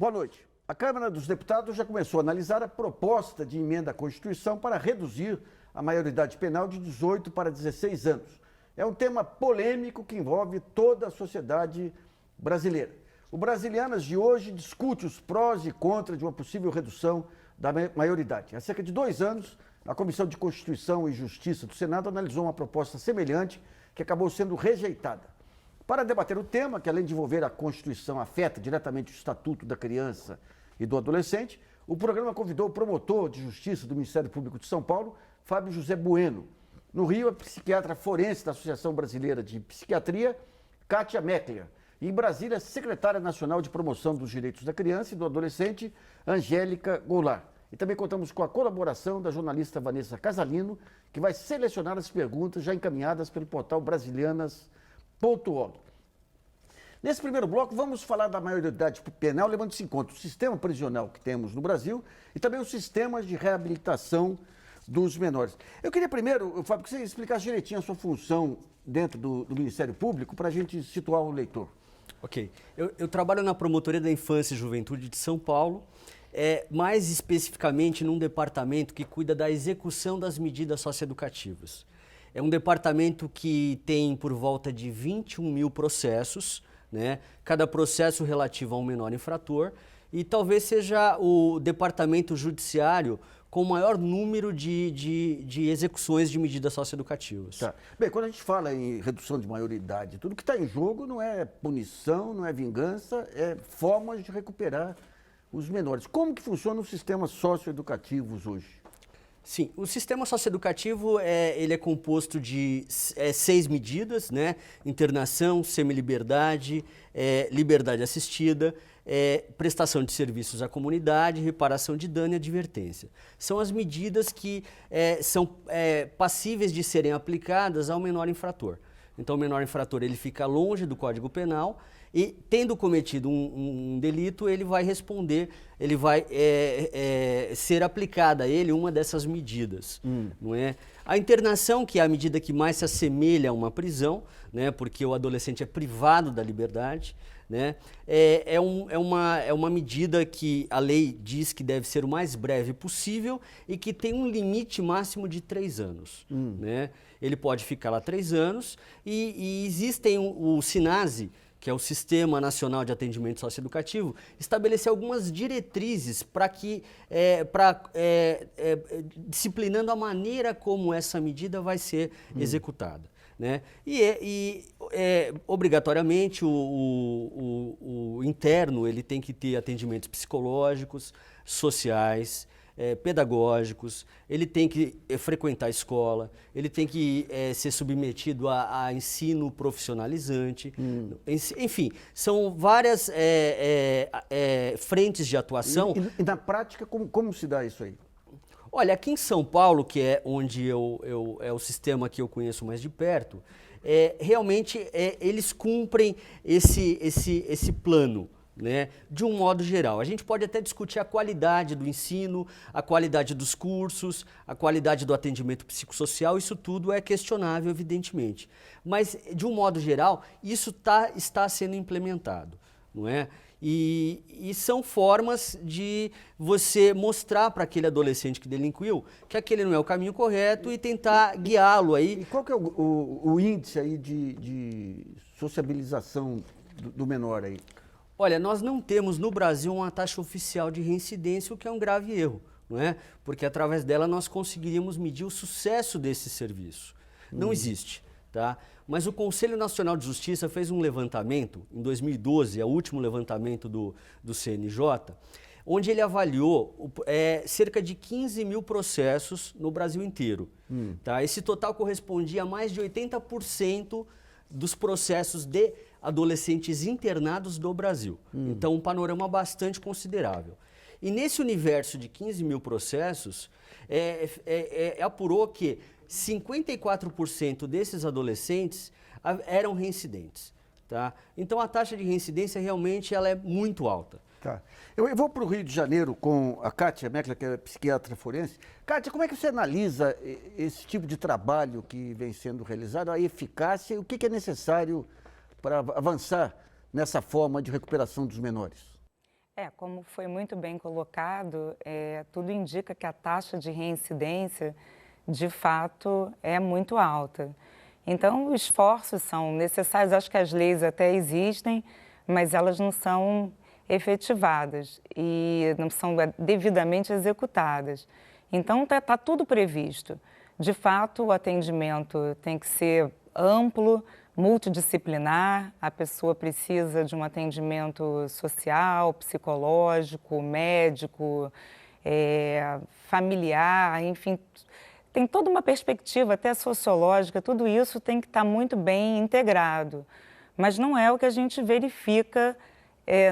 Boa noite. A Câmara dos Deputados já começou a analisar a proposta de emenda à Constituição para reduzir a maioridade penal de 18 para 16 anos. É um tema polêmico que envolve toda a sociedade brasileira. O Brasilianas de hoje discute os prós e contras de uma possível redução da maioridade. Há cerca de 2 anos, a Comissão de Constituição e Justiça do Senado analisou uma proposta semelhante que acabou sendo rejeitada. Para debater o tema, que além de envolver a Constituição, afeta diretamente o Estatuto da Criança e do Adolescente, o programa convidou o promotor de Justiça do Ministério Público de São Paulo, Fábio José Bueno. No Rio, a psiquiatra forense da Associação Brasileira de Psiquiatria, Kátia Meckler. E em Brasília, a secretária nacional de Promoção dos Direitos da Criança e do Adolescente, Angélica Goulart. E também contamos com a colaboração da jornalista Vanessa Casalino, que vai selecionar as perguntas já encaminhadas pelo portal brasilianas.org. Nesse primeiro bloco, vamos falar da maioridade penal, levando-se em conta o sistema prisional que temos no Brasil e também os sistemas de reabilitação dos menores. Eu queria primeiro, Fábio, que você explicasse direitinho a sua função dentro do Ministério Público para a gente situar o leitor. Ok. Eu trabalho na Promotoria da Infância e Juventude de São Paulo, mais especificamente num departamento que cuida da execução das medidas socioeducativas. É um departamento que tem por volta de 21 mil processos, né? Cada processo relativo a um menor infrator, e talvez seja o departamento judiciário com o maior número de execuções de medidas socioeducativas. Tá. Bem, quando a gente fala em redução de maioridade, tudo que está em jogo não é punição, não é vingança, é formas de recuperar os menores. Como que funcionam os sistemas socioeducativos hoje? Sim, o sistema socioeducativo ele é composto de 6 medidas, né? Internação, semiliberdade, liberdade assistida, prestação de serviços à comunidade, reparação de dano e advertência. São as medidas que são passíveis de serem aplicadas ao menor infrator. Então, o menor infrator ele fica longe do Código Penal e, tendo cometido um delito, ele vai responder, ele vai ser aplicada a ele uma dessas medidas. Não é? A internação, que é a medida que mais se assemelha a uma prisão, né, porque o adolescente é privado da liberdade, né, é uma medida que a lei diz que deve ser o mais breve possível e que tem um limite máximo de 3 anos. Né? Ele pode ficar lá 3 anos e existem o SINASE, que é o Sistema Nacional de Atendimento Socioeducativo, estabelecer algumas diretrizes para que, disciplinando a maneira como essa medida vai ser executada. Né? Obrigatoriamente, o interno ele tem que ter atendimentos psicológicos, sociais, pedagógicos, ele tem que frequentar a escola, ele tem que ser submetido a ensino profissionalizante. Enfim, são várias frentes de atuação. E na prática, como se dá isso aí? Olha, aqui em São Paulo, que é onde é o sistema que eu conheço mais de perto, realmente eles cumprem esse plano. Né? De um modo geral, a gente pode até discutir a qualidade do ensino, a qualidade dos cursos, a qualidade do atendimento psicossocial, isso tudo é questionável, evidentemente. Mas, de um modo geral, isso está sendo implementado, não é? E são formas de você mostrar para aquele adolescente que delinquiu que aquele não é o caminho correto e tentar guiá-lo aí. E qual que é o índice aí de sociabilização do menor aí? Olha, nós não temos no Brasil uma taxa oficial de reincidência, o que é um grave erro, não é? Porque através dela nós conseguiríamos medir o sucesso desse serviço. Não existe, tá? Mas o Conselho Nacional de Justiça fez um levantamento, em 2012, é o último levantamento do CNJ, onde ele avaliou cerca de 15 mil processos no Brasil inteiro. Tá? Esse total correspondia a mais de 80% dos processos de adolescentes internados do Brasil. Então, um panorama bastante considerável. E nesse universo de 15 mil processos, apurou que 54% desses adolescentes eram reincidentes. Tá? Então, a taxa de reincidência realmente ela é muito alta. Tá. Eu vou para o Rio de Janeiro com a Kátia Meckler, que é psiquiatra forense. Kátia, como é que você analisa esse tipo de trabalho que vem sendo realizado, a eficácia e o que é necessário para avançar nessa forma de recuperação dos menores? Como foi muito bem colocado, tudo indica que a taxa de reincidência, de fato, é muito alta. Então, esforços são necessários. Acho que as leis até existem, mas elas não são efetivadas e não são devidamente executadas. Então, está tudo previsto. De fato, o atendimento tem que ser amplo, multidisciplinar, a pessoa precisa de um atendimento social, psicológico, médico, familiar, enfim, tem toda uma perspectiva até sociológica, tudo isso tem que estar muito bem integrado, mas não é o que a gente verifica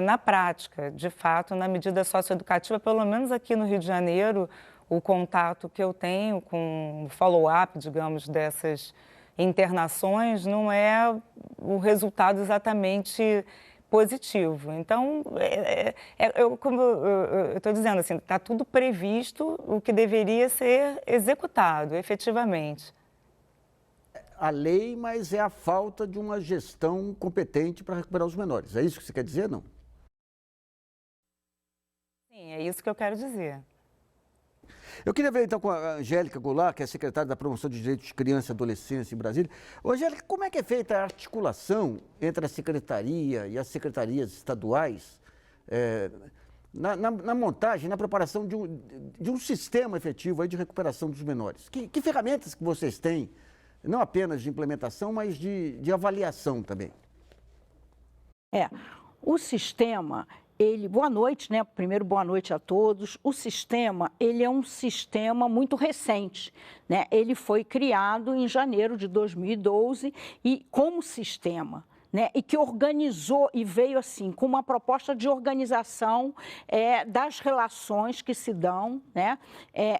na prática. De fato, na medida socioeducativa, pelo menos aqui no Rio de Janeiro, o contato que eu tenho com o follow-up, digamos, dessas internações não é o resultado exatamente positivo. Então, como eu estou dizendo, assim, está tudo previsto o que deveria ser executado efetivamente. A lei, mas é a falta de uma gestão competente para recuperar os menores. É isso que você quer dizer, não? Sim, é isso que eu quero dizer. Eu queria ver então com a Angélica Goulart, que é secretária da Promoção de Direitos de Criança e Adolescência em Brasília. Ô, Angélica, como é que é feita a articulação entre a secretaria e as secretarias estaduais na montagem, na preparação de um sistema efetivo aí de recuperação dos menores? Que ferramentas que vocês têm, não apenas de implementação, mas de avaliação também? O sistema... boa noite, né? Primeiro, boa noite a todos. O sistema, ele é um sistema muito recente, né? Ele foi criado em janeiro de 2012 e como sistema, né? E que organizou e veio assim com uma proposta de organização das relações que se dão, né?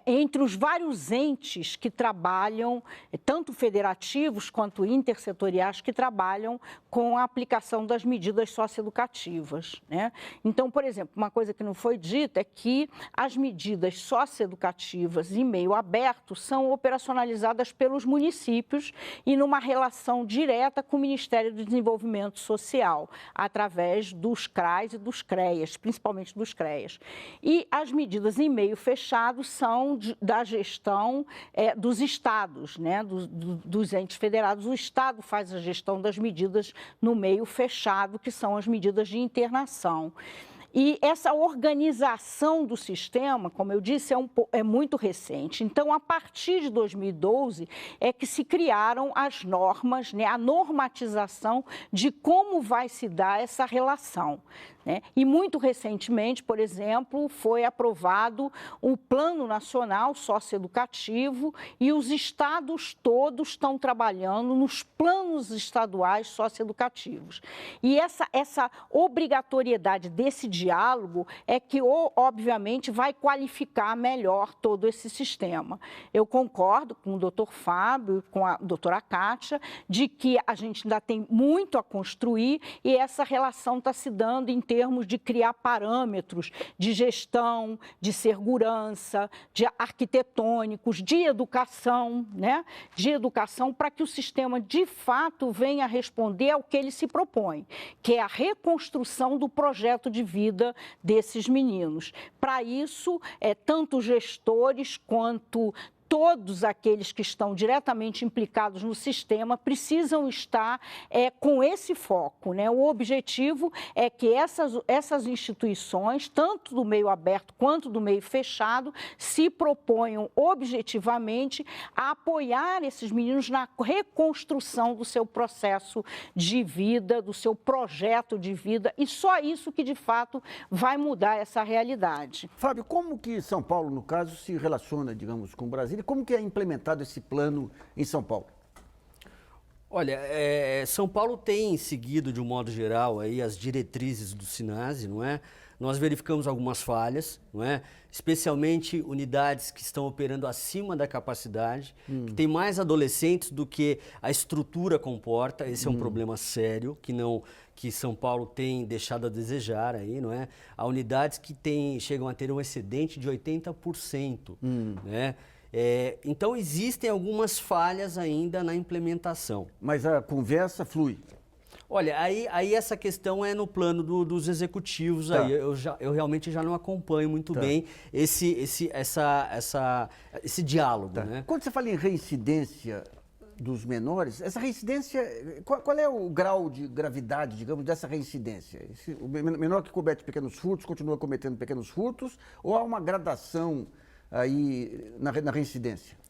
Entre os vários entes que trabalham, tanto federativos quanto intersetoriais, que trabalham com a aplicação das medidas socioeducativas, né? Então, por exemplo, uma coisa que não foi dita é que as medidas socioeducativas em meio aberto são operacionalizadas pelos municípios e numa relação direta com o Ministério do Desenvolvimento Social, através dos CRAs e dos CREAs, principalmente dos CREAs. E as medidas em meio fechado são da gestão dos estados, né? Dos entes federados. O estado faz a gestão das medidas no meio fechado, que são as medidas de internação. E essa organização do sistema, como eu disse, é muito recente. Então, a partir de 2012, é que se criaram as normas, né, a normatização de como vai se dar essa relação, né? E muito recentemente, por exemplo, foi aprovado o Plano Nacional Socioeducativo e os estados todos estão trabalhando nos planos estaduais socioeducativos. E essa obrigatoriedade desse diálogo é que, obviamente, vai qualificar melhor todo esse sistema. Eu concordo com o doutor Fábio e com a doutora Kátia de que a gente ainda tem muito a construir e essa relação está se dando em termos de criar parâmetros de gestão, de segurança, de arquitetônicos, de educação, né? De educação para que o sistema, de fato, venha responder ao que ele se propõe, que é a reconstrução do projeto de vida desses meninos. Para isso, tanto gestores quanto todos aqueles que estão diretamente implicados no sistema precisam estar com esse foco, né? O objetivo é que essas instituições, tanto do meio aberto quanto do meio fechado, se proponham objetivamente a apoiar esses meninos na reconstrução do seu processo de vida, do seu projeto de vida, e só isso que, de fato, vai mudar essa realidade. Fábio, como que São Paulo, no caso, se relaciona, digamos, com Brasília? Como que é implementado esse plano em São Paulo? Olha, São Paulo tem seguido, de um modo geral, aí, as diretrizes do SINASE, não é? Nós verificamos algumas falhas, não é? Especialmente unidades que estão operando acima da capacidade, que tem mais adolescentes do que a estrutura comporta. Esse é um problema sério que São Paulo tem deixado a desejar aí, não é? Há unidades que chegam a ter um excedente de 80%, né? Então, existem algumas falhas ainda na implementação. Mas a conversa flui? Olha, aí essa questão é no plano dos executivos, Tá. aí eu realmente já não acompanho muito bem esse diálogo, Tá. né? Quando você fala em reincidência dos menores, essa reincidência, qual é o grau de gravidade, digamos, dessa reincidência? O menor que comete pequenos furtos continua cometendo pequenos furtos ou há uma gradação aí na reincidência?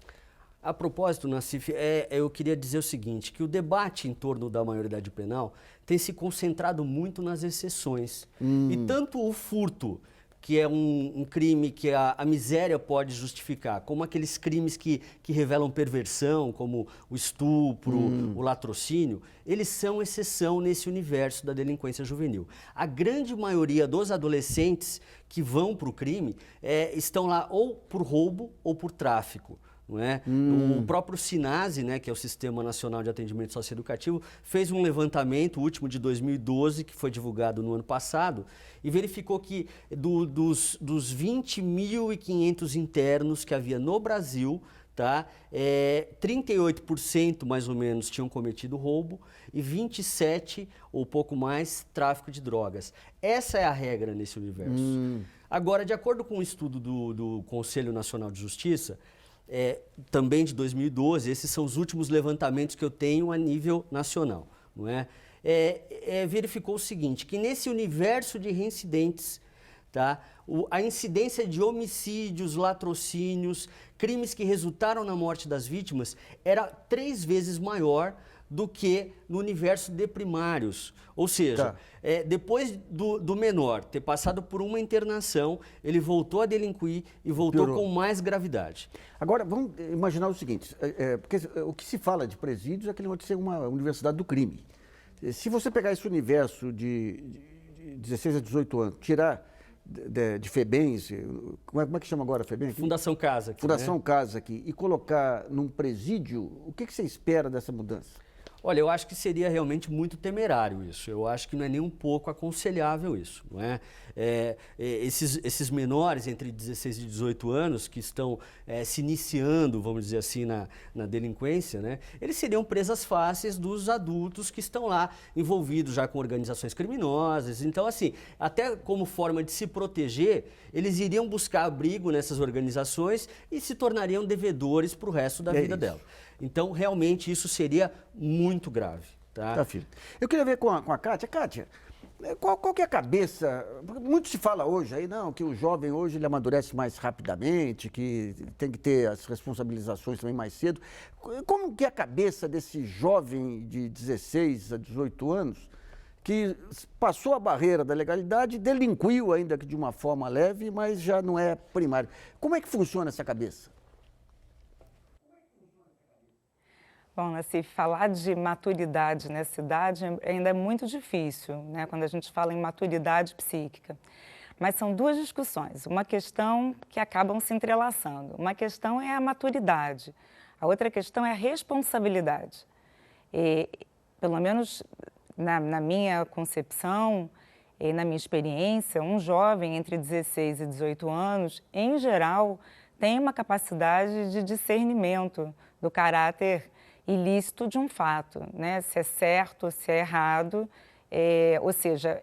A propósito, Nassif, eu queria dizer o seguinte, que o debate em torno da maioridade penal tem se concentrado muito nas exceções. E tanto o furto, que é um crime que a miséria pode justificar, como aqueles crimes que revelam perversão, como o estupro, o latrocínio, eles são exceção nesse universo da delinquência juvenil. A grande maioria dos adolescentes que vão para o crime estão lá ou por roubo ou por tráfico. Não é? O próprio SINASE, né, que é o Sistema Nacional de Atendimento Socioeducativo, fez um levantamento, o último de 2012, que foi divulgado no ano passado, e verificou que dos 20.500 internos que havia no Brasil, tá, 38% mais ou menos tinham cometido roubo e 27% ou pouco mais tráfico de drogas. Essa é a regra nesse universo. Agora, de acordo com um estudo do Conselho Nacional de Justiça, também de 2012, esses são os últimos levantamentos que eu tenho a nível nacional, não é? Verificou o seguinte, que nesse universo de reincidentes, tá, a incidência de homicídios, latrocínios, crimes que resultaram na morte das vítimas era 3 vezes maior do que no universo de primários. Ou seja, depois do menor ter passado por uma internação, ele voltou a delinquir e voltou com mais gravidade. Agora, vamos imaginar o seguinte, porque o que se fala de presídios é que ele vai ser uma universidade do crime. Se você pegar esse universo de 16 a 18 anos, tirar de FEBEMs, como é que chama agora a FEBEM? Fundação Casa. Aqui, Fundação né? Casa aqui, e colocar num presídio, o que você espera dessa mudança? Olha, eu acho que seria realmente muito temerário isso. Eu acho que não é nem um pouco aconselhável isso, não é? Esses menores entre 16 e 18 anos que estão se iniciando, vamos dizer assim, na delinquência, né? Eles seriam presas fáceis dos adultos que estão lá envolvidos já com organizações criminosas. Então, assim, até como forma de se proteger, eles iriam buscar abrigo nessas organizações e se tornariam devedores para o resto da vida dela. Então, realmente, isso seria muito grave. Tá, filho. Eu queria ver com a Kátia. Kátia, qual que é a cabeça? Muito se fala hoje aí, não, que o jovem hoje ele amadurece mais rapidamente, que tem que ter as responsabilizações também mais cedo. Como que é a cabeça desse jovem de 16 a 18 anos que passou a barreira da legalidade, delinquiu ainda que de uma forma leve, mas já não é primário? Como é que funciona essa cabeça? Bom, assim, falar de maturidade nessa idade ainda é muito difícil, né, quando a gente fala em maturidade psíquica. Mas são 2 discussões, uma questão que acabam se entrelaçando. Uma questão é a maturidade, a outra questão é a responsabilidade. E, pelo menos na minha concepção e na minha experiência, um jovem entre 16 e 18 anos, em geral, tem uma capacidade de discernimento do caráter ilícito de um fato, né? Se é certo, se é errado, ou seja,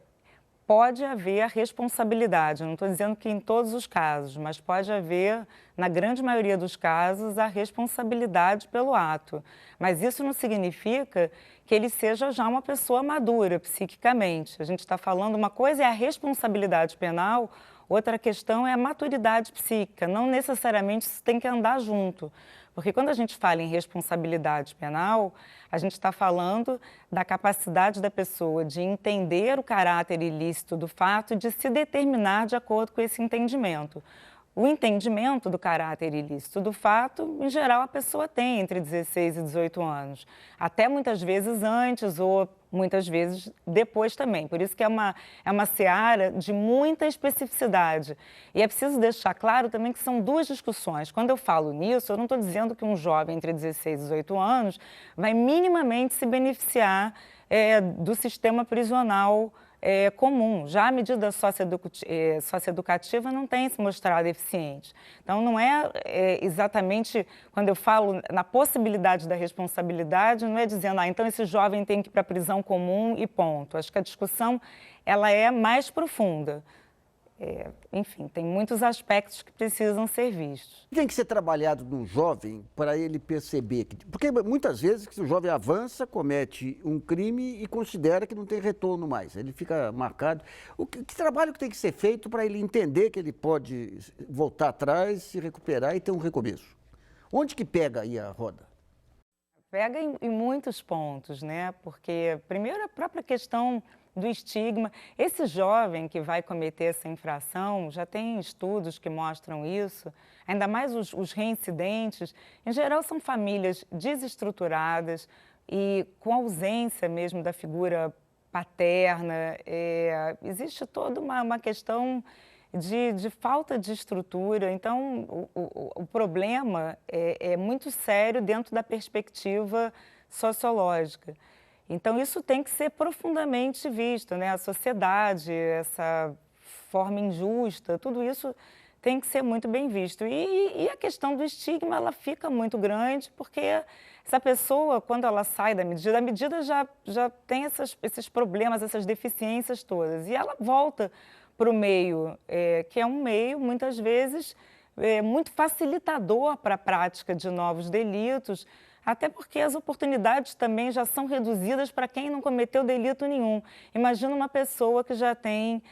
pode haver a responsabilidade, não estou dizendo que em todos os casos, mas pode haver, na grande maioria dos casos, a responsabilidade pelo ato. Mas isso não significa que ele seja já uma pessoa madura psiquicamente. A gente está falando, uma coisa é a responsabilidade penal, outra questão é a maturidade psíquica, não necessariamente isso tem que andar junto. Porque quando a gente fala em responsabilidade penal, a gente está falando da capacidade da pessoa de entender o caráter ilícito do fato e de se determinar de acordo com esse entendimento. O entendimento do caráter ilícito do fato, em geral, a pessoa tem entre 16 e 18 anos. Até muitas vezes antes ou muitas vezes depois também. Por isso que é uma seara de muita especificidade. E é preciso deixar claro também que são 2 discussões. Quando eu falo nisso, eu não estou dizendo que um jovem entre 16 e 18 anos vai minimamente se beneficiar do sistema prisional comum. Já a medida socioeducativa não tem se mostrado eficiente. Então, não é exatamente, quando eu falo na possibilidade da responsabilidade, não é dizendo, então esse jovem tem que ir para a prisão comum e ponto. Acho que a discussão ela é mais profunda. Enfim, tem muitos aspectos que precisam ser vistos. Tem que ser trabalhado num jovem para ele perceber que... Porque muitas vezes o jovem avança, comete um crime e considera que não tem retorno mais. Ele fica marcado. Que trabalho que tem que ser feito para ele entender que ele pode voltar atrás, se recuperar e ter um recomeço? Onde que pega aí a roda? Pega em muitos pontos, né? Porque, primeiro, a própria questão do estigma. Esse jovem que vai cometer essa infração, já tem estudos que mostram isso, ainda mais os reincidentes, em geral são famílias desestruturadas e com ausência mesmo da figura paterna. Existe toda uma questão de falta de estrutura. Então, o problema é muito sério dentro da perspectiva sociológica. Então, isso tem que ser profundamente visto, né? A sociedade, essa forma injusta, tudo isso tem que ser muito bem visto. E a questão do estigma, ela fica muito grande, porque essa pessoa, quando ela sai da medida, a medida já tem esses problemas, essas deficiências todas. E ela volta para o meio, que é um meio, muitas vezes, muito facilitador para a prática de novos delitos, até porque as oportunidades também já são reduzidas para quem não cometeu delito nenhum. Imagina uma pessoa que já tem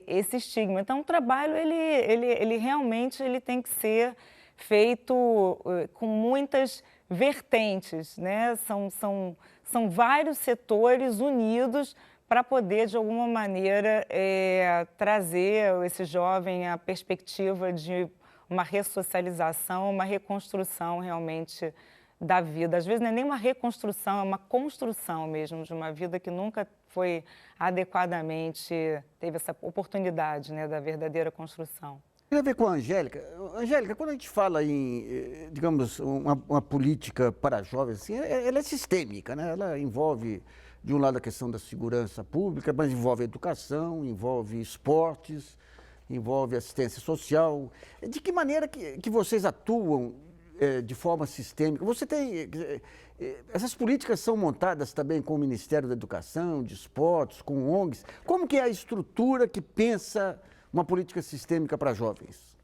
esse estigma. Então, o trabalho, ele realmente tem que ser feito com muitas vertentes, né? São vários setores unidos para poder, de alguma maneira, trazer esse jovem a perspectiva de uma ressocialização, uma reconstrução realmente da vida. Às vezes não é nem uma reconstrução, é uma construção mesmo de uma vida que nunca foi adequadamente, teve essa oportunidade, né, da verdadeira construção. Tem a ver com a Angélica. Angélica, quando a gente fala em, digamos, uma política para jovens, assim, ela é sistêmica, né? Ela envolve, de um lado, a questão da segurança pública, mas envolve a educação, envolve esportes, envolve assistência social. De que maneira que vocês atuam de forma sistêmica? Você tem... essas políticas são montadas também com o Ministério da Educação, de Esportes, com ONGs. Como que é a estrutura que pensa uma política sistêmica para jovens?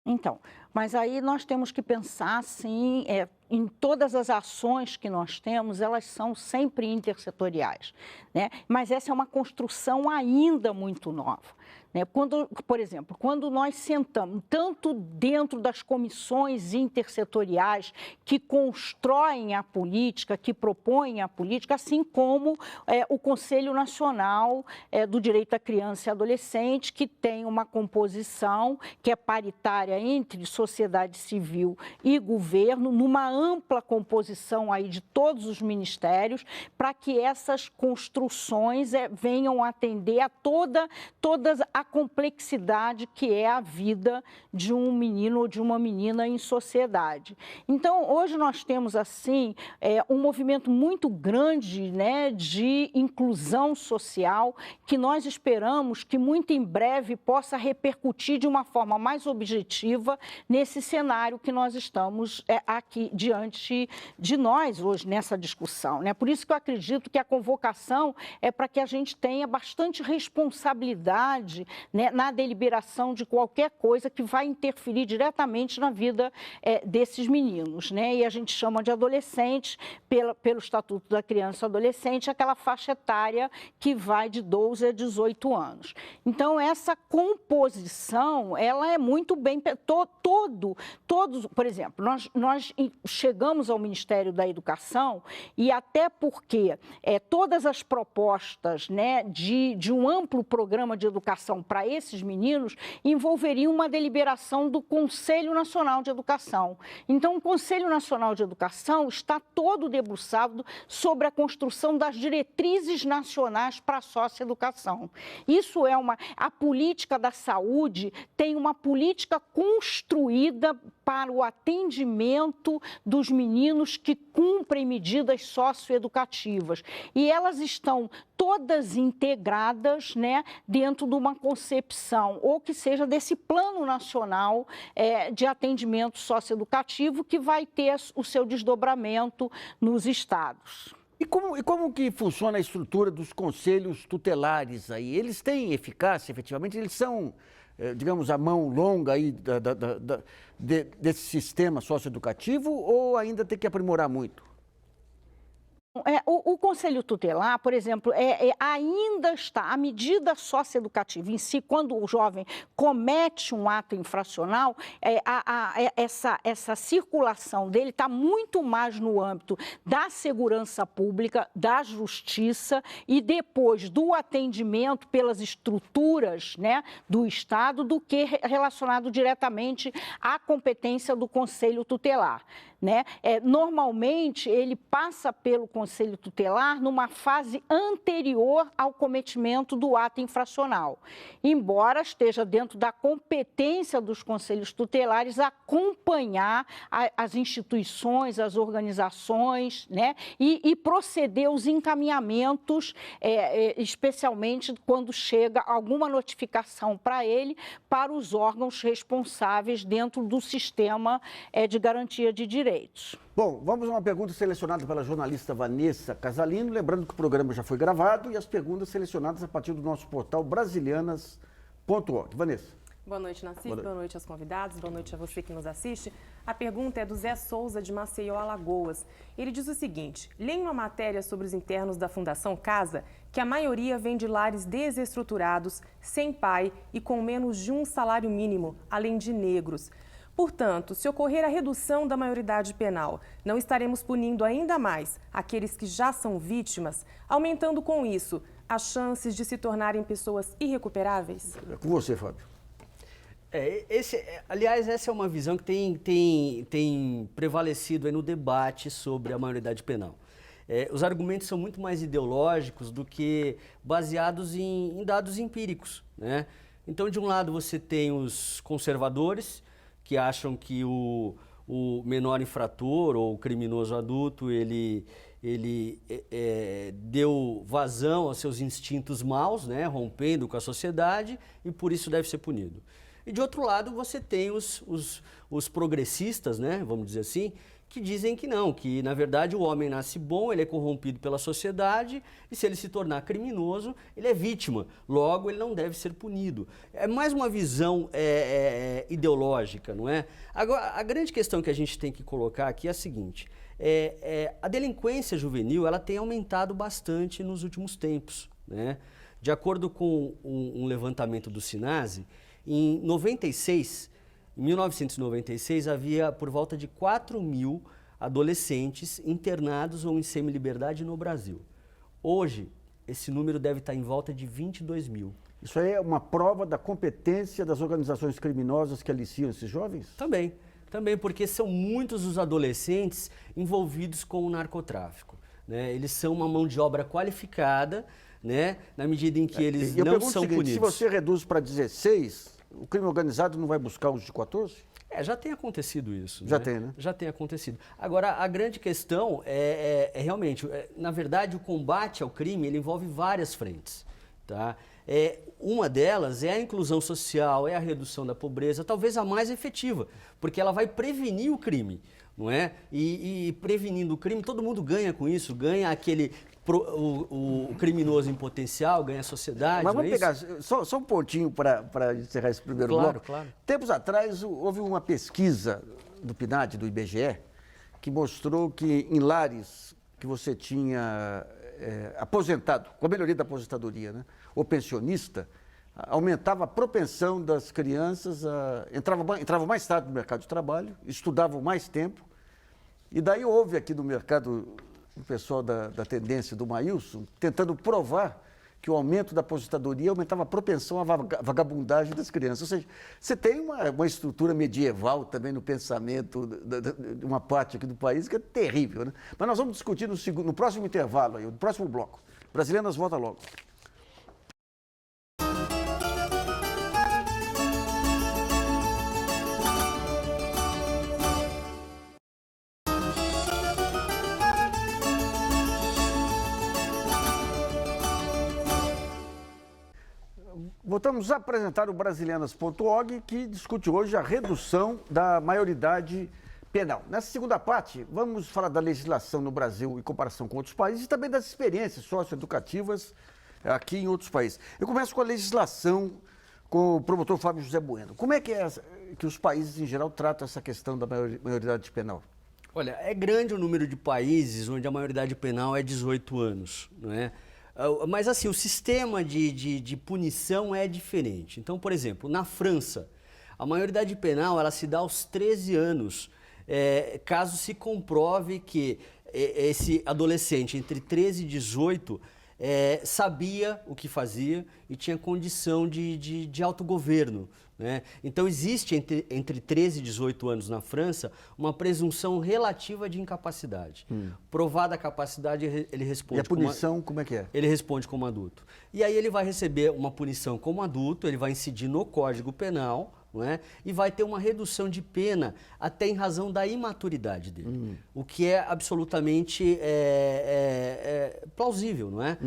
Então, mas aí nós temos que pensar, sim, em todas as ações que nós temos, elas são sempre intersetoriais, né? Mas essa é uma construção ainda muito nova, né? Por exemplo, quando nós sentamos, tanto dentro das comissões intersetoriais que constroem a política, que propõem a política, assim como o Conselho Nacional do Direito à Criança e Adolescente, que tem uma composição que é paritária entre sociedade civil e governo, numa ampla composição aí de todos os ministérios, para que essas construções venham atender a toda a complexidade que é a vida de um menino ou de uma menina em sociedade. Então, hoje nós temos, assim, um movimento muito grande, né, de inclusão social, que nós esperamos que muito em breve possa repercutir de uma forma mais objetiva nesse cenário que nós estamos aqui diante de nós hoje nessa discussão, né? Por isso que eu acredito que a convocação é para que a gente tenha bastante responsabilidade, né, na deliberação de qualquer coisa que vai interferir diretamente na vida desses meninos, né? E a gente chama de adolescentes, pelo Estatuto da Criança e Adolescente, aquela faixa etária que vai de 12 a 18 anos. Então, essa composição, ela é muito bem... Todos, por exemplo, nós chegamos ao Ministério da Educação e até porque todas as propostas, né, de um amplo programa de educação para esses meninos envolveriam uma deliberação do Conselho Nacional de Educação. Então, o Conselho Nacional de Educação está todo debruçado sobre a construção das diretrizes nacionais para a socioeducação. Isso a política da saúde tem uma política construída para o atendimento dos meninos que cumprem medidas socioeducativas. E elas estão todas integradas, né, dentro de uma concepção, ou que seja desse Plano Nacional de Atendimento Socioeducativo, que vai ter o seu desdobramento nos estados. E como que funciona a estrutura dos conselhos tutelares aí? Eles têm eficácia, efetivamente? Eles são, digamos, a mão longa aí desse sistema socioeducativo ou ainda tem que aprimorar muito? O Conselho Tutelar, por exemplo, ainda está, a medida socioeducativa em si, quando o jovem comete um ato infracional, essa circulação dele está muito mais no âmbito da segurança pública, da justiça e depois do atendimento pelas estruturas, né, do Estado, do que relacionado diretamente à competência do Conselho Tutelar. Né? Normalmente, ele passa pelo Conselho Tutelar numa fase anterior ao cometimento do ato infracional, embora esteja dentro da competência dos Conselhos Tutelares acompanhar as instituições, as organizações, né? E proceder aos encaminhamentos, especialmente quando chega alguma notificação para ele, para os órgãos responsáveis dentro do sistema de garantia de direitos. Bom, vamos a uma pergunta selecionada pela jornalista Vanessa Casalino, lembrando que o programa já foi gravado e as perguntas selecionadas a partir do nosso portal brasilianas.org. Vanessa. Boa noite, Nassif. Boa noite aos convidados. Boa noite a você que nos assiste. A pergunta é do Zé Souza, de Maceió, Alagoas. Ele diz o seguinte: leio uma matéria sobre os internos da Fundação Casa, que a maioria vem de lares desestruturados, sem pai e com menos de um salário mínimo, além de negros. Portanto, se ocorrer a redução da maioridade penal, não estaremos punindo ainda mais aqueles que já são vítimas, aumentando com isso as chances de se tornarem pessoas irrecuperáveis? É com você, Fábio. Aliás, essa é uma visão que tem prevalecido aí no debate sobre a maioridade penal. Os argumentos são muito mais ideológicos do que baseados em dados empíricos, né? Então, de um lado, você tem os conservadores, que acham que o menor infrator ou o criminoso adulto, ele deu vazão aos seus instintos maus, né, rompendo com a sociedade, e por isso deve ser punido. E de outro lado você tem os progressistas, né, vamos dizer assim, que dizem que não, que na verdade o homem nasce bom, ele é corrompido pela sociedade e se ele se tornar criminoso, ele é vítima, logo ele não deve ser punido. É mais uma visão ideológica, não é? Agora, a grande questão que a gente tem que colocar aqui é a seguinte: a delinquência juvenil ela tem aumentado bastante nos últimos tempos, né? De acordo com um levantamento do Sinase, em 1996, havia por volta de 4.000 adolescentes internados ou em semiliberdade no Brasil. Hoje, esse número deve estar em volta de 22.000. Isso aí é uma prova da competência das organizações criminosas que aliciam esses jovens? Também, porque são muitos os adolescentes envolvidos com o narcotráfico, né? Eles são uma mão de obra qualificada, né? Na medida em que eles não são punidos. Se você reduz para 16... o crime organizado não vai buscar os de 14? Já tem acontecido isso. Já né? tem, né? Já tem acontecido. Agora, a grande questão é realmente, na verdade, o combate ao crime ele envolve várias frentes. Tá? Uma delas é a inclusão social, é a redução da pobreza, talvez a mais efetiva, porque ela vai prevenir o crime, não é? E prevenindo o crime, todo mundo ganha com isso, ganha o criminoso em potencial, ganha a sociedade. Mas vamos pegar só um pontinho para encerrar esse primeiro bloco. Claro. Tempos atrás, houve uma pesquisa do PNAD, do IBGE, que mostrou que em lares que você tinha aposentado, com a melhoria da aposentadoria, né, ou pensionista, aumentava a propensão das crianças, entravam mais tarde no mercado de trabalho, estudavam mais tempo, e daí houve aqui no mercado o pessoal da tendência do Maílson tentando provar que o aumento da aposentadoria aumentava a propensão à vagabundagem das crianças. Ou seja, você tem uma estrutura medieval também no pensamento de uma parte aqui do país que é terrível, né? Mas nós vamos discutir no próximo intervalo, no próximo bloco. Brasilianas, volta logo. Voltamos a apresentar o Brasilianas.org, que discute hoje a redução da maioridade penal. Nessa segunda parte, vamos falar da legislação no Brasil em comparação com outros países e também das experiências socioeducativas aqui em outros países. Eu começo com a legislação, com o promotor Fábio José Bueno. Como é que os países, em geral, tratam essa questão da maioridade penal? Olha, é grande o número de países onde a maioridade penal é 18 anos, não é? Mas assim, o sistema de punição é diferente. Então, por exemplo, na França, a maioridade penal ela se dá aos 13 anos, caso se comprove que esse adolescente entre 13 e 18 sabia o que fazia e tinha condição de autogoverno. Né? Então, existe entre 13 e 18 anos na França uma presunção relativa de incapacidade. Provada a capacidade, ele responde... E a punição, como é que é? Ele responde como adulto. E aí ele vai receber uma punição como adulto, ele vai incidir no Código Penal, não é? E vai ter uma redução de pena até em razão da imaturidade dele. O que é absolutamente plausível, não é?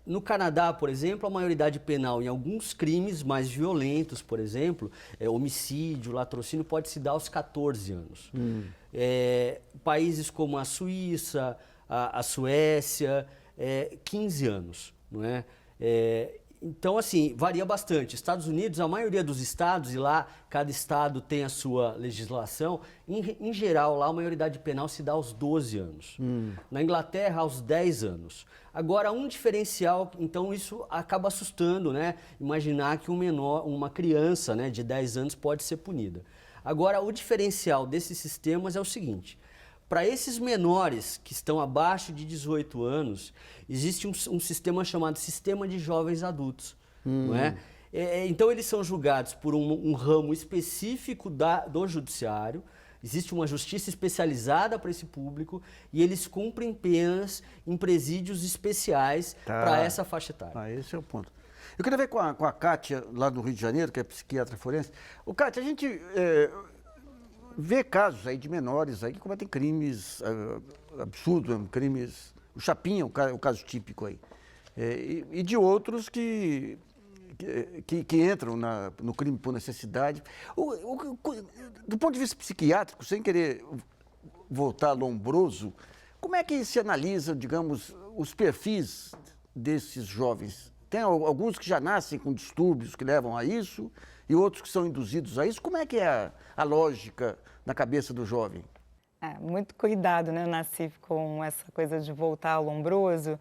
No Canadá, por exemplo, a maioridade penal em alguns crimes mais violentos, por exemplo, homicídio, latrocínio, pode se dar aos 14 anos. Países como a Suíça, a Suécia, 15 anos, não é? Então, assim, varia bastante. Estados Unidos, a maioria dos estados, e lá cada estado tem a sua legislação, em geral, lá a maioridade penal se dá aos 12 anos. Na Inglaterra, aos 10 anos. Agora, um diferencial, então isso acaba assustando, né? Imaginar que uma criança, né, de 10 anos pode ser punida. Agora, o diferencial desses sistemas é o seguinte: para esses menores que estão abaixo de 18 anos, existe um sistema chamado Sistema de Jovens Adultos. Não é? Então, eles são julgados por um ramo específico do judiciário, existe uma justiça especializada para esse público e eles cumprem penas em presídios especiais para essa faixa etária. Esse é o ponto. Eu queria ver com a Kátia, lá do Rio de Janeiro, que é psiquiatra forense. Kátia, a gente... vê casos aí de menores aí que cometem crimes absurdos, crimes... O Chapinha é o caso típico aí. E de outros que entram no crime por necessidade. Do ponto de vista psiquiátrico, sem querer voltar lombroso, como é que se analisa, digamos, os perfis desses jovens? Tem alguns que já nascem com distúrbios que levam a isso e outros que são induzidos a isso. Como é que é a lógica na cabeça do jovem? Muito cuidado, né, Nassif, com essa coisa de voltar ao lombroso,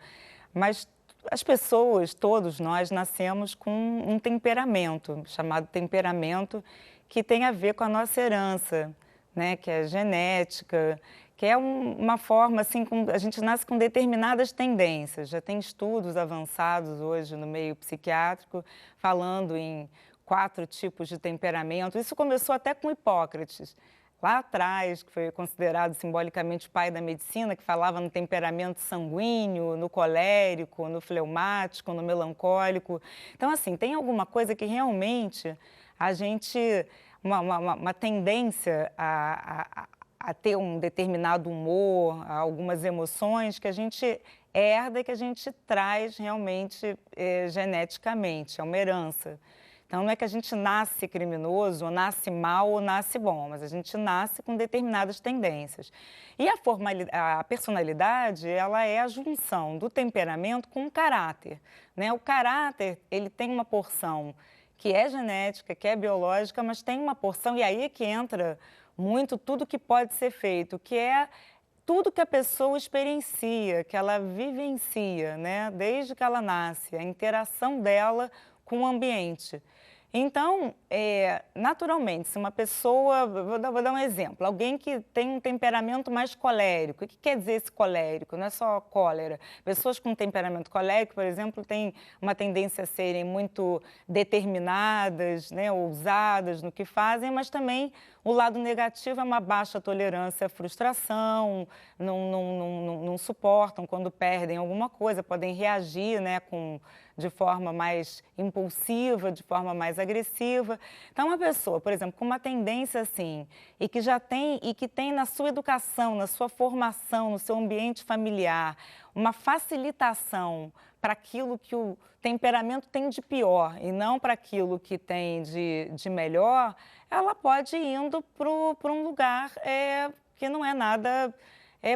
mas as pessoas, todos nós, nascemos com um temperamento, chamado temperamento, que tem a ver com a nossa herança, né, que é genética, que é uma forma, assim, a gente nasce com determinadas tendências. Já tem estudos avançados hoje no meio psiquiátrico falando em 4 tipos de temperamento. Isso começou até com Hipócrates, lá atrás, que foi considerado simbolicamente o pai da medicina, que falava no temperamento sanguíneo, no colérico, no fleumático, no melancólico. Então, assim, tem alguma coisa que realmente a gente... uma tendência a ter um determinado humor, algumas emoções que a gente herda e que a gente traz realmente geneticamente, é uma herança. Então, não é que a gente nasce criminoso, ou nasce mal, ou nasce bom, mas a gente nasce com determinadas tendências. E a personalidade, ela é a junção do temperamento com o caráter, né? O caráter, ele tem uma porção que é genética, que é biológica, mas tem uma porção, e aí é que entra muito tudo que pode ser feito, que é tudo que a pessoa experiencia, que ela vivencia, né? Desde que ela nasce, a interação dela com o ambiente. Então, naturalmente, se uma pessoa, vou dar um exemplo, alguém que tem um temperamento mais colérico, o que quer dizer esse colérico? Não é só cólera. Pessoas com temperamento colérico, por exemplo, têm uma tendência a serem muito determinadas, né, ousadas no que fazem, mas também o lado negativo é uma baixa tolerância à frustração, não suportam quando perdem alguma coisa, podem reagir, né, de forma mais impulsiva, de forma mais agressiva. Então, uma pessoa, por exemplo, com uma tendência assim, e que tem na sua educação, na sua formação, no seu ambiente familiar, uma facilitação para aquilo que o temperamento tem de pior e não para aquilo que tem de melhor, ela pode ir indo para um lugar que não é nada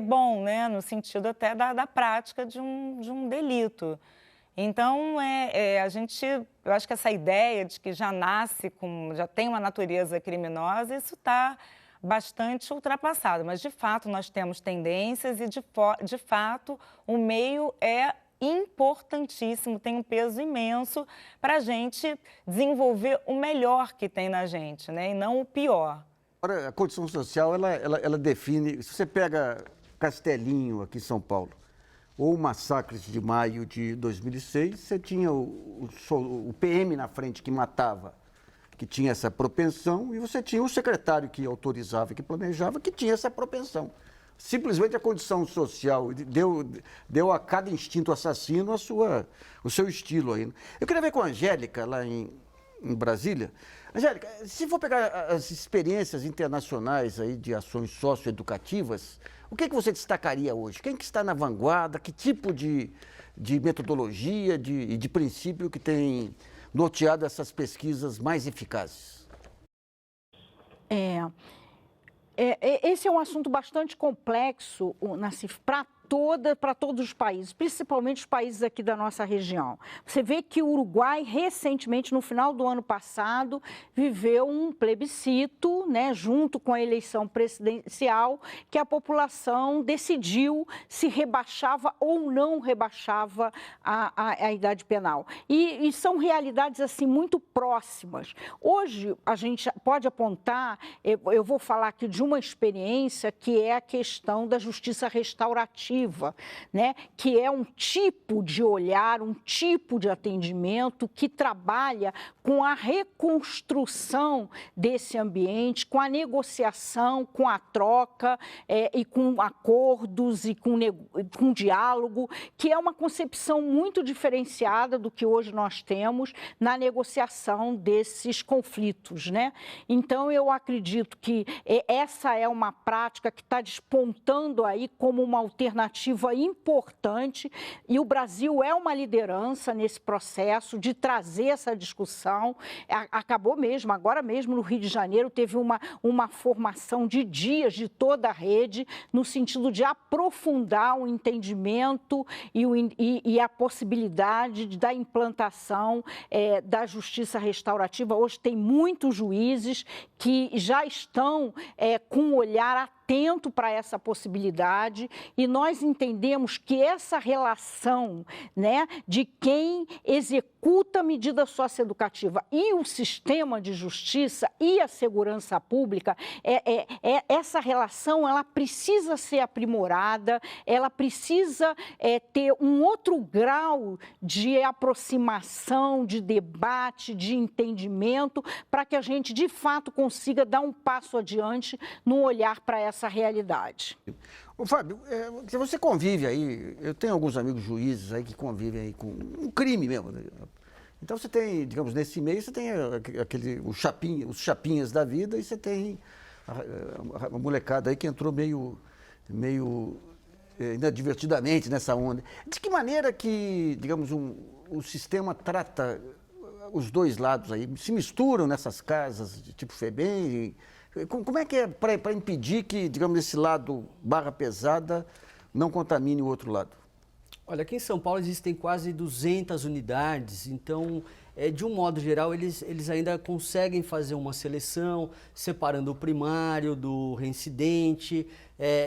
bom, né? No sentido até da prática de um delito. Então, eu acho que essa ideia de que já já tem uma natureza criminosa, isso está bastante ultrapassado. Mas, de fato, nós temos tendências e, de fato, o meio é importantíssimo, tem um peso imenso para a gente desenvolver o melhor que tem na gente, né? E não o pior. Agora, a condição social, ela define... Se você pega Castelinho, aqui em São Paulo, ou o Massacres de Maio de 2006, você tinha o PM na frente que matava, que tinha essa propensão, e você tinha o secretário que autorizava, que planejava, que tinha essa propensão. Simplesmente a condição social deu a cada instinto assassino o seu estilo aí. Eu queria ver com a Angélica, lá em Brasília. Angélica, se for pegar as experiências internacionais aí de ações socioeducativas, o que você destacaria hoje? Quem que está na vanguarda? Que tipo de metodologia e de princípio que tem norteado essas pesquisas mais eficazes? Esse é um assunto bastante complexo, Nassif, para todos os países, principalmente os países aqui da nossa região. Você vê que o Uruguai, recentemente, no final do ano passado, viveu um plebiscito, né, junto com a eleição presidencial, que a população decidiu se rebaixava ou não rebaixava a idade penal. E são realidades, assim, muito próximas. Hoje, a gente pode apontar, eu vou falar aqui de uma experiência que é a questão da justiça restaurativa, né? Que é um tipo de olhar, um tipo de atendimento que trabalha com a reconstrução desse ambiente, com a negociação, com a troca e com acordos e com diálogo, que é uma concepção muito diferenciada do que hoje nós temos na negociação desses conflitos, né? Então, eu acredito que essa é uma prática que está despontando aí como uma alternativa importante, e o Brasil é uma liderança nesse processo de trazer essa discussão. Acabou mesmo, agora mesmo no Rio de Janeiro, teve uma formação de dias de toda a rede, no sentido de aprofundar o entendimento e a possibilidade da implantação da justiça restaurativa. Hoje tem muitos juízes que já estão com um olhar atento para essa possibilidade, e nós entendemos que essa relação, né, de quem executa a medida socioeducativa e o sistema de justiça e a segurança pública, essa relação ela precisa ser aprimorada, ela precisa ter um outro grau de aproximação, de debate, de entendimento, para que a gente, de fato, consiga dar um passo adiante no olhar para essa realidade. Ô, Fábio, você convive aí, eu tenho alguns amigos juízes aí que convivem aí com um crime mesmo, né? Então você tem, digamos, nesse meio você tem os chapinhas da vida, e você tem a molecada aí que entrou meio inadvertidamente nessa onda. De que maneira que, digamos, o sistema trata os dois lados aí? Se misturam nessas casas de tipo FEBEM? Como é que é para impedir que, digamos, esse lado barra pesada não contamine o outro lado? Olha, aqui em São Paulo existem quase 200 unidades, então, de um modo geral, eles ainda conseguem fazer uma seleção, separando o primário do reincidente,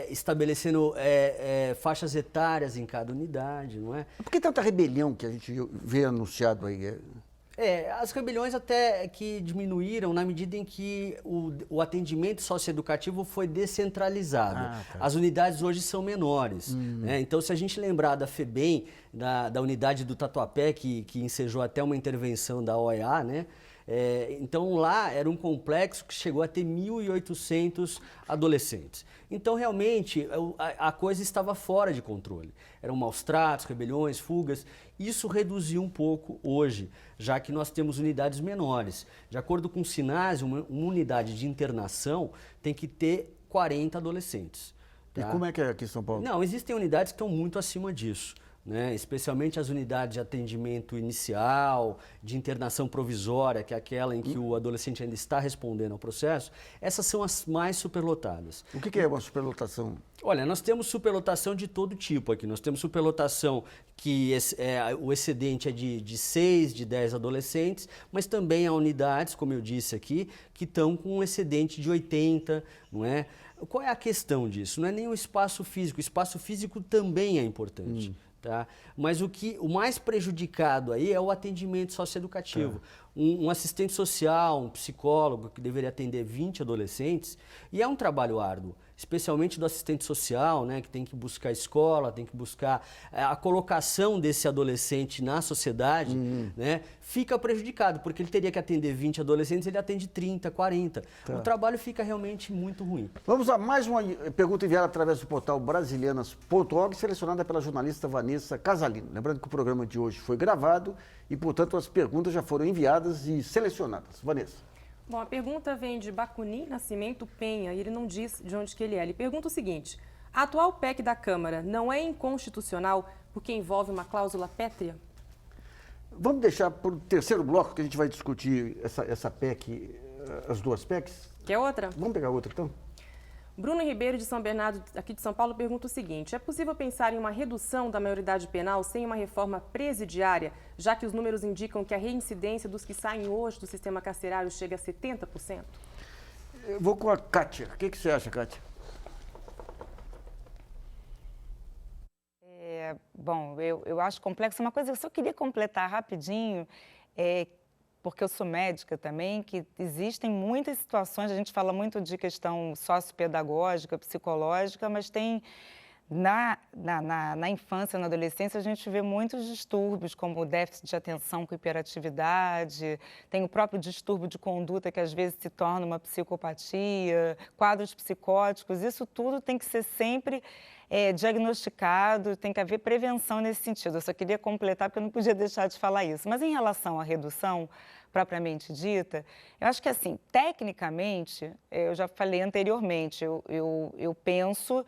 estabelecendo faixas etárias em cada unidade, não é? Por que tanta rebelião que a gente vê anunciado aí? As rebeliões até que diminuíram na medida em que o atendimento socioeducativo foi descentralizado. Tá. As unidades hoje são menores, né? Então, se a gente lembrar da FEBEM, da unidade do Tatuapé, que ensejou até uma intervenção da OEA, né? Então, lá era um complexo que chegou a ter 1.800 adolescentes. Então, realmente, a coisa estava fora de controle. Eram maus tratos, rebeliões, fugas. Isso reduziu um pouco hoje, já que nós temos unidades menores. De acordo com o SINASE, uma unidade de internação tem que ter 40 adolescentes. Tá? E como é que é aqui em São Paulo? Não, existem unidades que estão muito acima disso. né, especialmente as unidades de atendimento inicial, de internação provisória, que é aquela em que o adolescente ainda está respondendo ao processo, essas são as mais superlotadas. O que é uma superlotação? Olha, nós temos superlotação de todo tipo aqui. Nós temos superlotação que o excedente é de 6, de 10 adolescentes, mas também há unidades, como eu disse aqui, que estão com um excedente de 80, não é? Qual é a questão disso? Não é nem o espaço físico também é importante. Tá? Mas o mais prejudicado aí é o atendimento socioeducativo. Um assistente social, um psicólogo que deveria atender 20 adolescentes, e é um trabalho árduo, especialmente do assistente social, né, que tem que buscar escola, tem que buscar a colocação desse adolescente na sociedade, né, fica prejudicado, porque ele teria que atender 20 adolescentes, ele atende 30, 40. O trabalho fica realmente muito ruim. Vamos a mais uma pergunta enviada através do portal brasilianas.org, selecionada pela jornalista Vanessa Casalino. Lembrando que o programa de hoje foi gravado e, portanto, as perguntas já foram enviadas e selecionadas. Vanessa. Bom, a pergunta vem de Bacunim Nascimento Penha e ele não diz de onde que ele é. Ele pergunta o seguinte: a atual PEC da Câmara não é inconstitucional porque envolve uma cláusula pétrea? Vamos deixar para o terceiro bloco que a gente vai discutir essa PEC, as duas PECs? Quer outra? Vamos pegar outra então? Bruno Ribeiro, de São Bernardo, aqui de São Paulo, pergunta o seguinte: é possível pensar em uma redução da maioridade penal sem uma reforma presidiária, já que os números indicam que a reincidência dos que saem hoje do sistema carcerário chega a 70%? Eu vou com a Kátia. O que você acha, Kátia? Bom, eu acho complexo. Uma coisa que eu só queria completar rapidinho, porque eu sou médica também, que existem muitas situações, a gente fala muito de questão sociopedagógica, psicológica, mas tem na infância, na adolescência, a gente vê muitos distúrbios, como o déficit de atenção com hiperatividade, tem o próprio distúrbio de conduta, que às vezes se torna uma psicopatia, quadros psicóticos, isso tudo tem que ser sempre diagnosticado, tem que haver prevenção nesse sentido. Eu só queria completar, porque eu não podia deixar de falar isso. Mas em relação à redução propriamente dita, eu acho que, assim, tecnicamente, eu já falei anteriormente, eu penso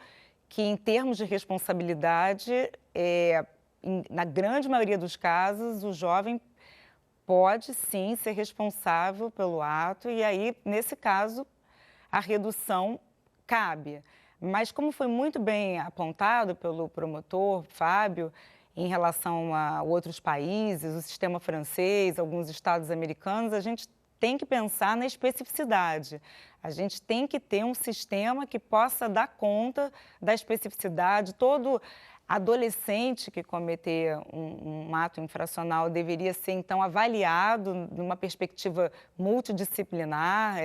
que, em termos de responsabilidade, na grande maioria dos casos, o jovem pode, sim, ser responsável pelo ato e aí, nesse caso, a redução cabe. Mas, como foi muito bem apontado pelo promotor Fábio, em relação a outros países, o sistema francês, alguns estados americanos, a gente tem que pensar na especificidade. A gente tem que ter um sistema que possa dar conta da especificidade. Todo adolescente que cometer um ato infracional deveria ser, então, avaliado numa perspectiva multidisciplinar,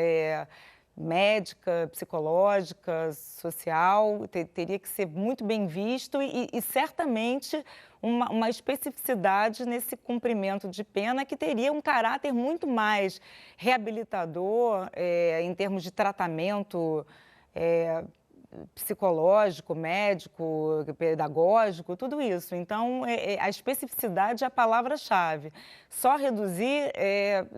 médica, psicológica, social, teria que ser muito bem visto e certamente uma especificidade nesse cumprimento de pena que teria um caráter muito mais reabilitador em termos de tratamento psicológico, médico, pedagógico, tudo isso. Então, a especificidade é a palavra-chave. Só reduzir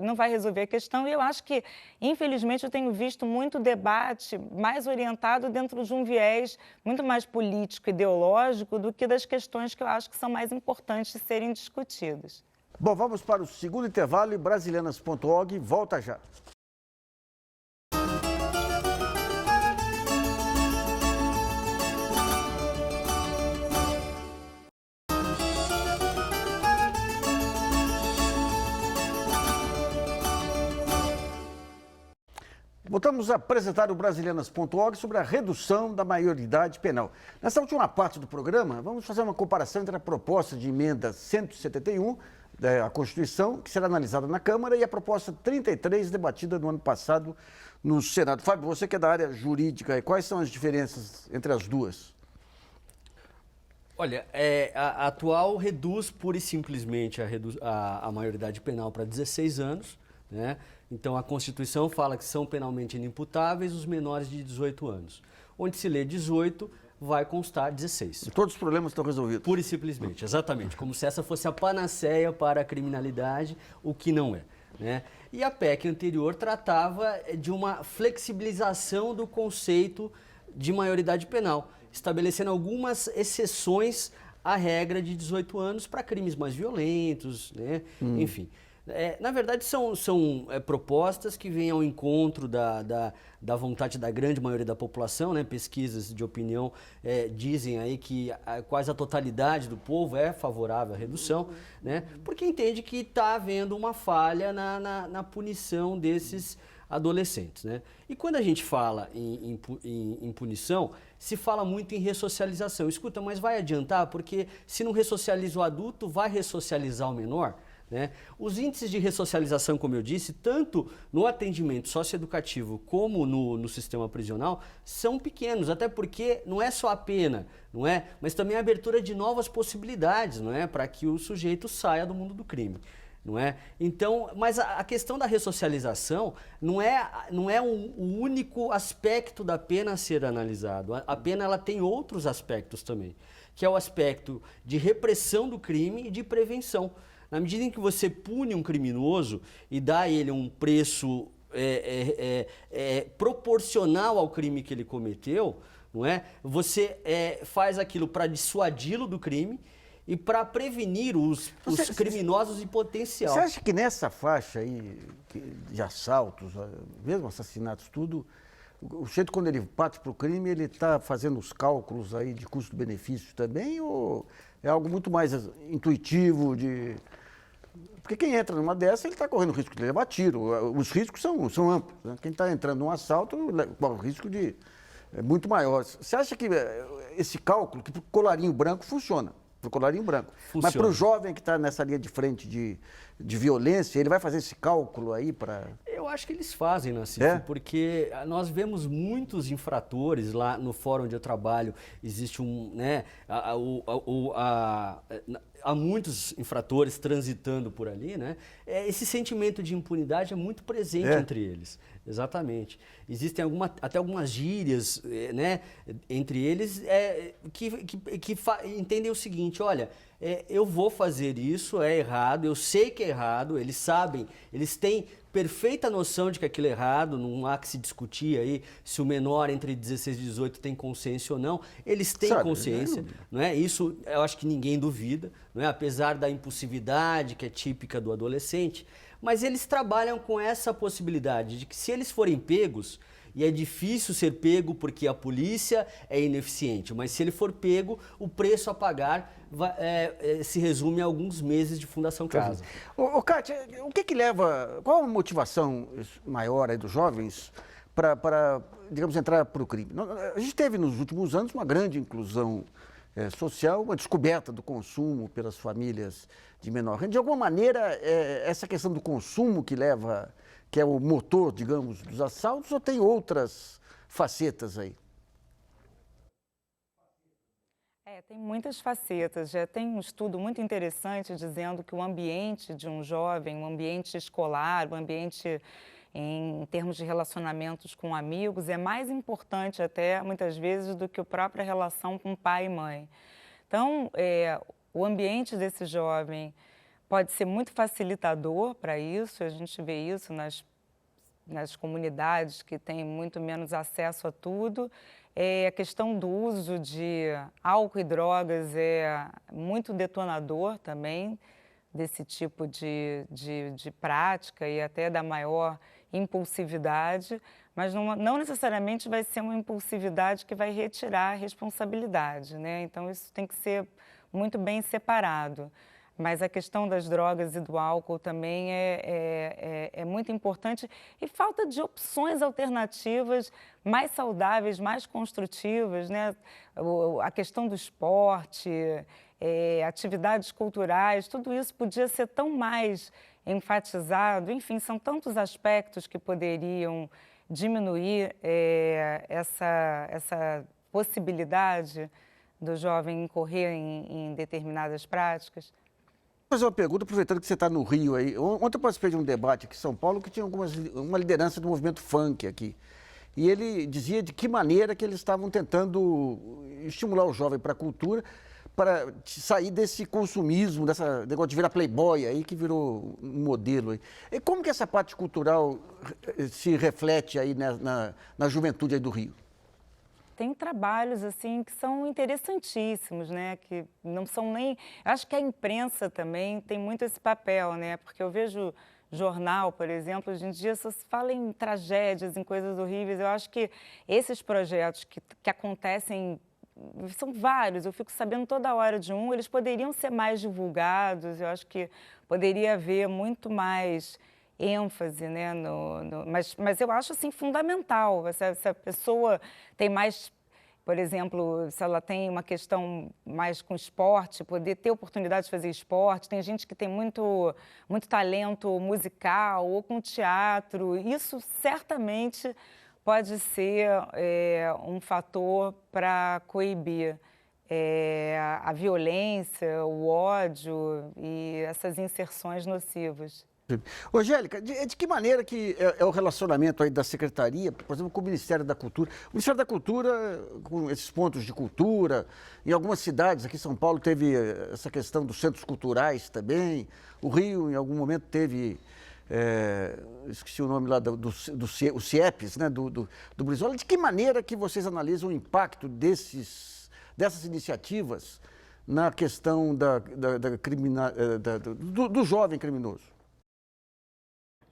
não vai resolver a questão e eu acho que, infelizmente, eu tenho visto muito debate mais orientado dentro de um viés muito mais político, ideológico, do que das questões que eu acho que são mais importantes de serem discutidas. Bom, vamos para o segundo intervalo e brasilianas.org volta já. Voltamos a apresentar o brasilianas.org sobre a redução da maioridade penal. Nessa última parte do programa, vamos fazer uma comparação entre a proposta de emenda 171 da Constituição, que será analisada na Câmara, e a proposta 33, debatida no ano passado no Senado. Fábio, você que é da área jurídica, quais são as diferenças entre as duas? Olha, a atual reduz pura e simplesmente a maioridade penal para 16 anos, né? Então, a Constituição fala que são penalmente inimputáveis os menores de 18 anos. Onde se lê 18, vai constar 16. E todos os problemas estão resolvidos. Pura e simplesmente, exatamente. Como se essa fosse a panaceia para a criminalidade, o que não é, né? E a PEC anterior tratava de uma flexibilização do conceito de maioridade penal, estabelecendo algumas exceções a regra de 18 anos para crimes mais violentos, né? Enfim. Na verdade, são propostas que vêm ao encontro da vontade da grande maioria da população, né? Pesquisas de opinião dizem aí que quase a totalidade do povo é favorável à redução, né? Porque entende que está havendo uma falha na punição desses adolescentes, né? E quando a gente fala em punição, se fala muito em ressocialização. Escuta, mas vai adiantar? Porque se não ressocializa o adulto, vai ressocializar o menor? Né? Os índices de ressocialização, como eu disse, tanto no atendimento socioeducativo como no sistema prisional, são pequenos, até porque não é só a pena, não é? Mas também a abertura de novas possibilidades, não é? Para que o sujeito saia do mundo do crime. Não é? Então, mas a questão da ressocialização não é o único aspecto da pena a ser analisado. A pena ela tem outros aspectos também, que é o aspecto de repressão do crime e de prevenção. Na medida em que você pune um criminoso e dá a ele um preço proporcional ao crime que ele cometeu, não é? Você faz aquilo para dissuadi-lo do crime e para prevenir os criminosos em potencial. Você acha que nessa faixa aí de assaltos, mesmo assassinatos, tudo, o sujeito quando ele parte para o crime, ele está fazendo os cálculos aí de custo-benefício também ou é algo muito mais intuitivo de... Porque quem entra numa dessa, ele está correndo o risco de levar tiro. Os riscos são amplos. Né? Quem está entrando num assalto corre o risco de muito maior. Você acha que esse cálculo, que para o colarinho branco funciona? Para o colarinho branco. Funciona. Mas para o jovem que está nessa linha de frente de violência, ele vai fazer esse cálculo aí para... Eu acho que eles fazem, Nassif, porque nós vemos muitos infratores lá no fórum onde eu trabalho. Existe há muitos infratores transitando por ali, né? Esse sentimento de impunidade é muito presente entre eles. Exatamente. Existem até algumas gírias, né, entre eles que entendem o seguinte: olha, eu vou fazer isso, é errado, eu sei que é errado, eles sabem, eles têm perfeita noção de que aquilo é errado, não há que se discutir aí se o menor entre 16 e 18 tem consciência ou não, eles têm consciência, não é? Isso eu acho que ninguém duvida, não é? Apesar da impulsividade que é típica do adolescente, mas eles trabalham com essa possibilidade de que se eles forem pegos, e é difícil ser pego porque a polícia é ineficiente, mas se ele for pego, o preço a pagar se resume a alguns meses de Fundação Casa. Kátia, o que leva, qual a motivação maior aí dos jovens para, digamos, entrar para o crime? A gente teve nos últimos anos uma grande inclusão social, uma descoberta do consumo pelas famílias de menor renda. De alguma maneira, essa questão do consumo que é o motor, digamos, dos assaltos, ou tem outras facetas aí? Tem muitas facetas. Já tem um estudo muito interessante dizendo que o ambiente de um jovem, o ambiente escolar, o ambiente em termos de relacionamentos com amigos, é mais importante até, muitas vezes, do que a própria relação com pai e mãe. Então, o ambiente desse jovem pode ser muito facilitador para isso, a gente vê isso nas comunidades que têm muito menos acesso a tudo. A questão do uso de álcool e drogas é muito detonador também desse tipo de prática e até da maior impulsividade, mas não necessariamente vai ser uma impulsividade que vai retirar a responsabilidade, né? Então, isso tem que ser muito bem separado. Mas a questão das drogas e do álcool também é muito importante e falta de opções alternativas mais saudáveis, mais construtivas, né? A questão do esporte, atividades culturais, tudo isso podia ser tão mais enfatizado. Enfim, são tantos aspectos que poderiam diminuir essa possibilidade do jovem incorrer em determinadas práticas. Vou fazer uma pergunta, aproveitando que você está no Rio aí. Ontem eu participei de um debate aqui em São Paulo que tinha uma liderança do movimento funk aqui. E ele dizia de que maneira que eles estavam tentando estimular o jovem para a cultura, para sair desse consumismo, dessa negócio de virar playboy aí, que virou um modelo aí. E como que essa parte cultural se reflete aí na juventude aí do Rio? tem trabalhos assim que são interessantíssimos, né? Que não são nem... Acho que a imprensa também tem muito esse papel, né? Porque eu vejo jornal, por exemplo, hoje em dia só se fala em tragédias, em coisas horríveis. Eu acho que esses projetos que acontecem, são vários, eu fico sabendo toda hora de um, eles poderiam ser mais divulgados, eu acho que poderia haver muito mais ênfase, né, mas eu acho assim fundamental, se a pessoa tem mais, por exemplo, se ela tem uma questão mais com esporte, poder ter oportunidade de fazer esporte, tem gente que tem muito talento musical ou com teatro, isso certamente pode ser um fator para coibir a violência, o ódio e essas inserções nocivas. Ô, Angélica, de que maneira que é o relacionamento aí da Secretaria, por exemplo, com o Ministério da Cultura? O Ministério da Cultura, com esses pontos de cultura, em algumas cidades, aqui em São Paulo teve essa questão dos centros culturais também, o Rio, em algum momento, teve, esqueci o nome lá, os CIEPs, né, do Brizola. De que maneira que vocês analisam o impacto dessas iniciativas na questão do jovem criminoso?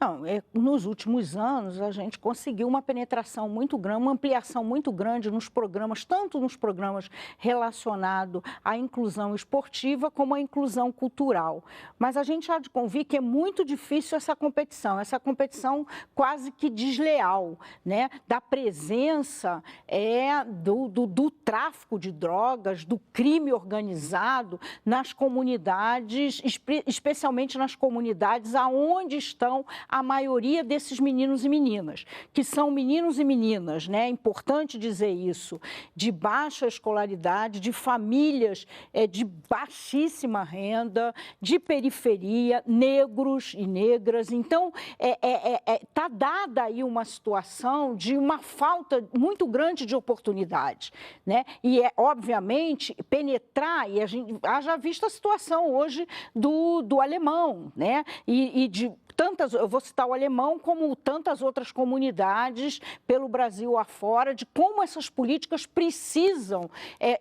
Não, nos últimos anos, a gente conseguiu uma penetração muito grande, uma ampliação muito grande nos programas, tanto nos programas relacionados à inclusão esportiva como à inclusão cultural. Mas a gente há de convir que é muito difícil essa competição quase que desleal, né? Da presença do tráfico de drogas, do crime organizado nas comunidades, especialmente nas comunidades aonde estão a maioria desses meninos e meninas, que são meninos e meninas, né? É importante dizer isso, de baixa escolaridade, de famílias de baixíssima renda, de periferia, negros e negras. Então, está dada aí uma situação de uma falta muito grande de oportunidades, né? E obviamente, penetrar, e a gente haja visto a situação hoje do alemão, né? E de tantas, eu vou citar o alemão, como tantas outras comunidades pelo Brasil afora, de como essas políticas precisam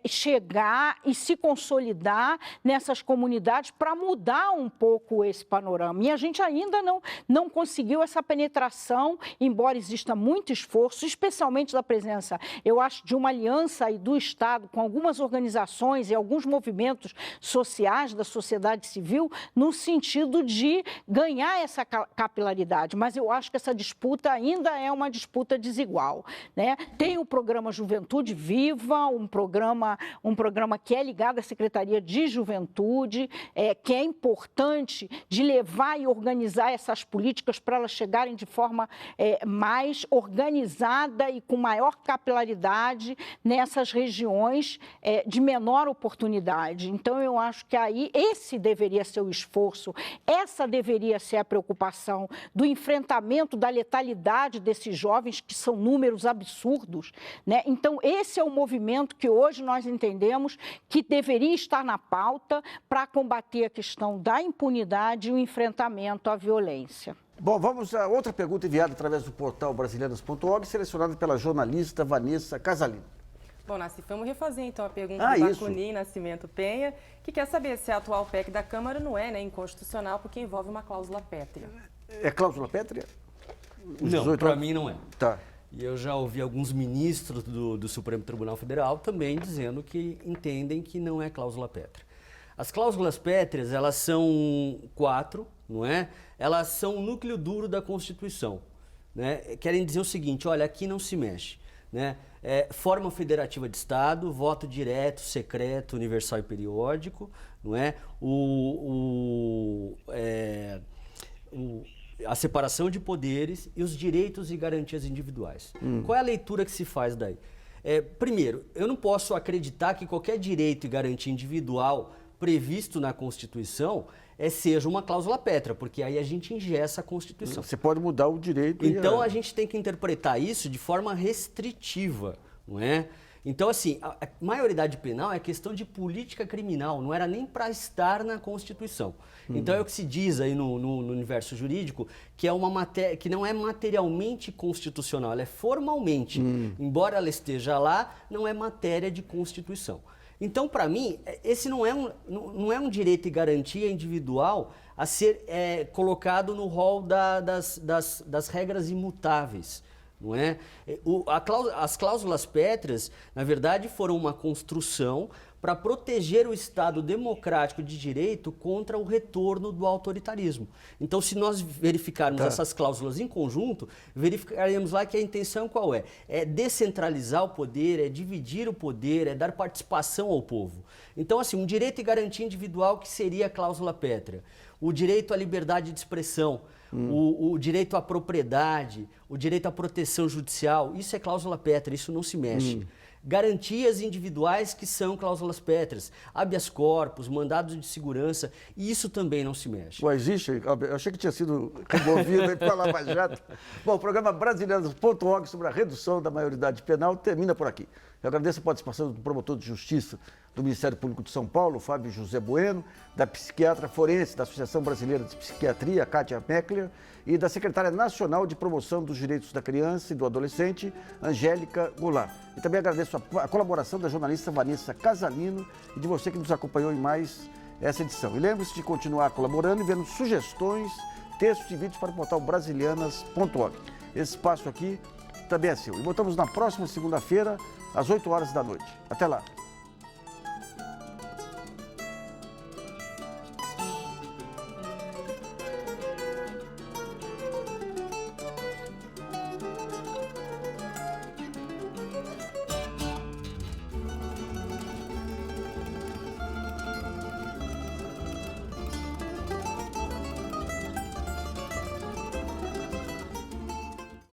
chegar e se consolidar nessas comunidades para mudar um pouco esse panorama. E a gente ainda não conseguiu essa penetração, embora exista muito esforço, especialmente da presença, eu acho, de uma aliança aí do Estado com algumas organizações e alguns movimentos sociais da sociedade civil, no sentido de ganhar essa capilaridade, mas eu acho que essa disputa ainda é uma disputa desigual, né? Tem o programa Juventude Viva, um programa que é ligado à Secretaria de Juventude, que é importante de levar e organizar essas políticas para elas chegarem de forma mais organizada e com maior capilaridade nessas regiões de menor oportunidade. Então, eu acho que aí esse deveria ser o esforço, essa deveria ser a preocupação do enfrentamento da letalidade desses jovens, que são números absurdos, né? Então, esse é o movimento que hoje nós entendemos que deveria estar na pauta para combater a questão da impunidade e o enfrentamento à violência. Bom, vamos a outra pergunta enviada através do portal brasileiras.org, selecionada pela jornalista Vanessa Casalino. Bom, Nassif, vamos refazer então a pergunta do Bacunim Nascimento Penha, que quer saber se a atual PEC da Câmara não é inconstitucional porque envolve uma cláusula pétrea. É cláusula pétrea? Não, para mim não é. Tá. E eu já ouvi alguns ministros do Supremo Tribunal Federal também dizendo que entendem que não é cláusula pétrea. As cláusulas pétreas, elas são 4, não é? Elas são o núcleo duro da Constituição, né? Querem dizer o seguinte, olha, aqui não se mexe, né? Forma federativa de Estado, voto direto, secreto, universal e periódico, não é? A separação de poderes e os direitos e garantias individuais. Qual é a leitura que se faz daí? Primeiro, eu não posso acreditar que qualquer direito e garantia individual previsto na Constituição seja uma cláusula pétrea, porque aí a gente engessa a Constituição. Você pode mudar o direito. Então a gente tem que interpretar isso de forma restritiva, não é? Então, assim, a maioridade penal é questão de política criminal, não era nem para estar na Constituição. Então, é o que se diz aí no universo jurídico, que é uma matéria que não é materialmente constitucional, ela é formalmente. Embora ela esteja lá, não é matéria de Constituição. Então, para mim, esse não é um direito e garantia individual a ser colocado no rol das regras imutáveis. Não é? As cláusulas pétreas, na verdade, foram uma construção para proteger o Estado democrático de direito contra o retorno do autoritarismo. Então, se nós verificarmos essas cláusulas em conjunto, verificaremos lá que a intenção qual é? É descentralizar o poder, é dividir o poder, é dar participação ao povo. Então, assim, um direito e garantia individual que seria a cláusula pétrea. O direito à liberdade de expressão, o direito à propriedade, o direito à proteção judicial, isso é cláusula pétrea, isso não se mexe. Garantias individuais que são cláusulas pétreas, habeas corpus, mandados de segurança, isso também não se mexe. Ué, existe? Eu achei que tinha sido removido aí para Lava Jato. Bom, o programa Brasileiros.org sobre a redução da maioridade penal termina por aqui. Eu agradeço a participação do promotor de justiça do Ministério Público de São Paulo, Fábio José Bueno, da psiquiatra forense da Associação Brasileira de Psiquiatria, Kátia Meckler, e da secretária nacional de promoção dos direitos da criança e do adolescente, Angélica Goulart. E também agradeço a colaboração da jornalista Vanessa Casalino e de você que nos acompanhou em mais essa edição. E lembre-se de continuar colaborando e vendo sugestões, textos e vídeos para o portal brasilianas.org. Esse espaço aqui também é seu. E voltamos na próxima segunda-feira, às 8 horas da noite. Até lá.